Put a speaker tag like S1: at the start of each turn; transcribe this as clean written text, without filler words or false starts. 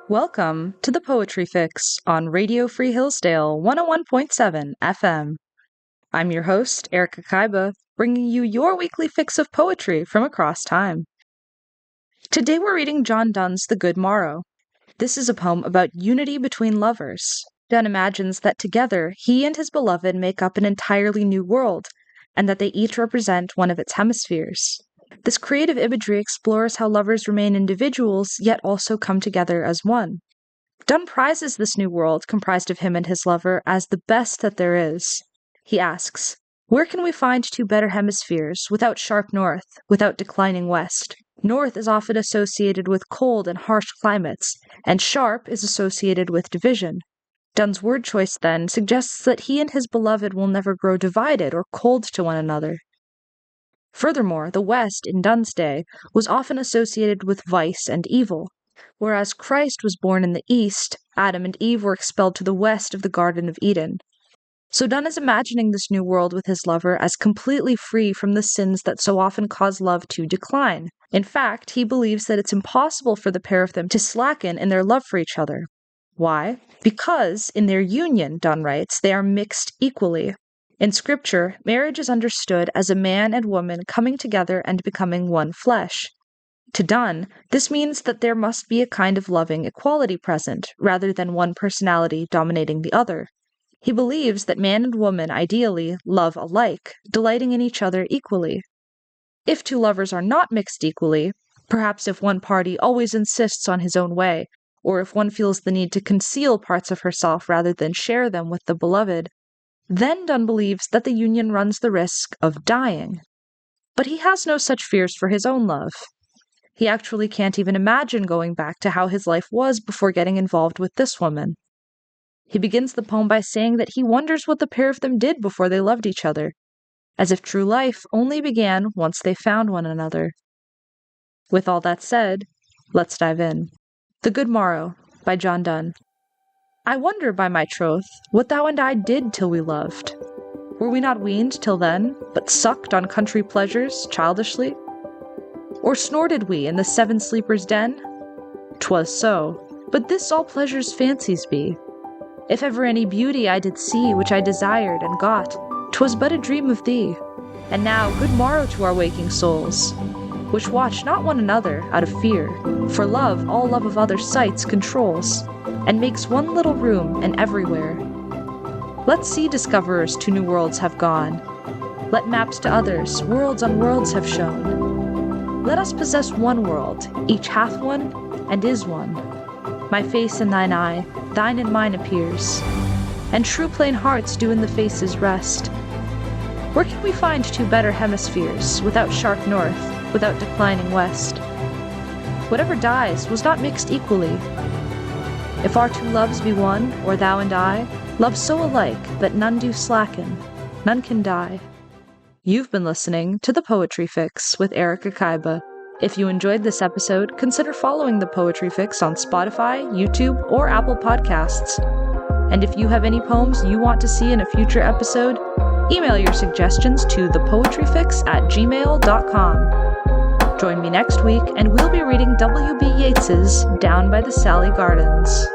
S1: Welcome to the Poetry Fix on Radio Free Hillsdale 101.7 FM. I'm your host, Erika Kyba, bringing you your weekly fix of poetry from across time. Today we're reading John Donne's The Good-Morrow. This is a poem about unity between lovers. Donne imagines that together he and his beloved make up an entirely new world, and that they each represent one of its hemispheres. This creative imagery explores how lovers remain individuals yet also come together as one. Donne prizes this new world comprised of him and his lover as the best that there is. He asks, where can we find two better hemispheres without sharp north, without declining west? North is often associated with cold and harsh climates, and sharp is associated with division. Donne's word choice, then, suggests that he and his beloved will never grow divided or cold to one another. Furthermore, the West, in Donne's day, was often associated with vice and evil. Whereas Christ was born in the East, Adam and Eve were expelled to the west of the Garden of Eden. So Donne is imagining this new world with his lover as completely free from the sins that so often cause love to decline. In fact, he believes that it's impossible for the pair of them to slacken in their love for each other. Why? Because, in their union, Donne writes, they are mixed equally. In Scripture, marriage is understood as a man and woman coming together and becoming one flesh. To Donne, this means that there must be a kind of loving equality present, rather than one personality dominating the other. He believes that man and woman ideally love alike, delighting in each other equally. If two lovers are not mixed equally, perhaps if one party always insists on his own way, or if one feels the need to conceal parts of herself rather than share them with the beloved, then Donne believes that the union runs the risk of dying. But he has no such fears for his own love. He actually can't even imagine going back to how his life was before getting involved with this woman. He begins the poem by saying that he wonders what the pair of them did before they loved each other, as if true life only began once they found one another. With all that said, let's dive in. The Good-Morrow by John Donne. I wonder, by my troth, what thou and I did till we loved. Were we not weaned till then, but sucked on country pleasures childishly? Or snorted we in the seven sleepers' den? 'Twas so, but this all pleasure's fancies be. If ever any beauty I did see which I desired and got, 'twas but a dream of thee. And now good morrow to our waking souls, which watch not one another out of fear, for love all love of other sights controls, and makes one little room and everywhere. Let's see discoverers to new worlds have gone. Let maps to others worlds on worlds have shown. Let us possess one world, each hath one and is one. My face in thine eye, thine in mine appears, and true plain hearts do in the faces rest. Where can we find two better hemispheres, without sharp north, without declining west? Whatever dies was not mixed equally. If our two loves be one, or thou and I, love so alike that none do slacken, none can die. You've been listening to The Poetry Fix with Erika Kyba. If you enjoyed this episode, consider following The Poetry Fix on Spotify, YouTube, or Apple Podcasts. And if you have any poems you want to see in a future episode, email your suggestions to thepoetryfix@gmail.com. Join me next week, and we'll be reading W.B. Yeats's Down by the Sally Gardens.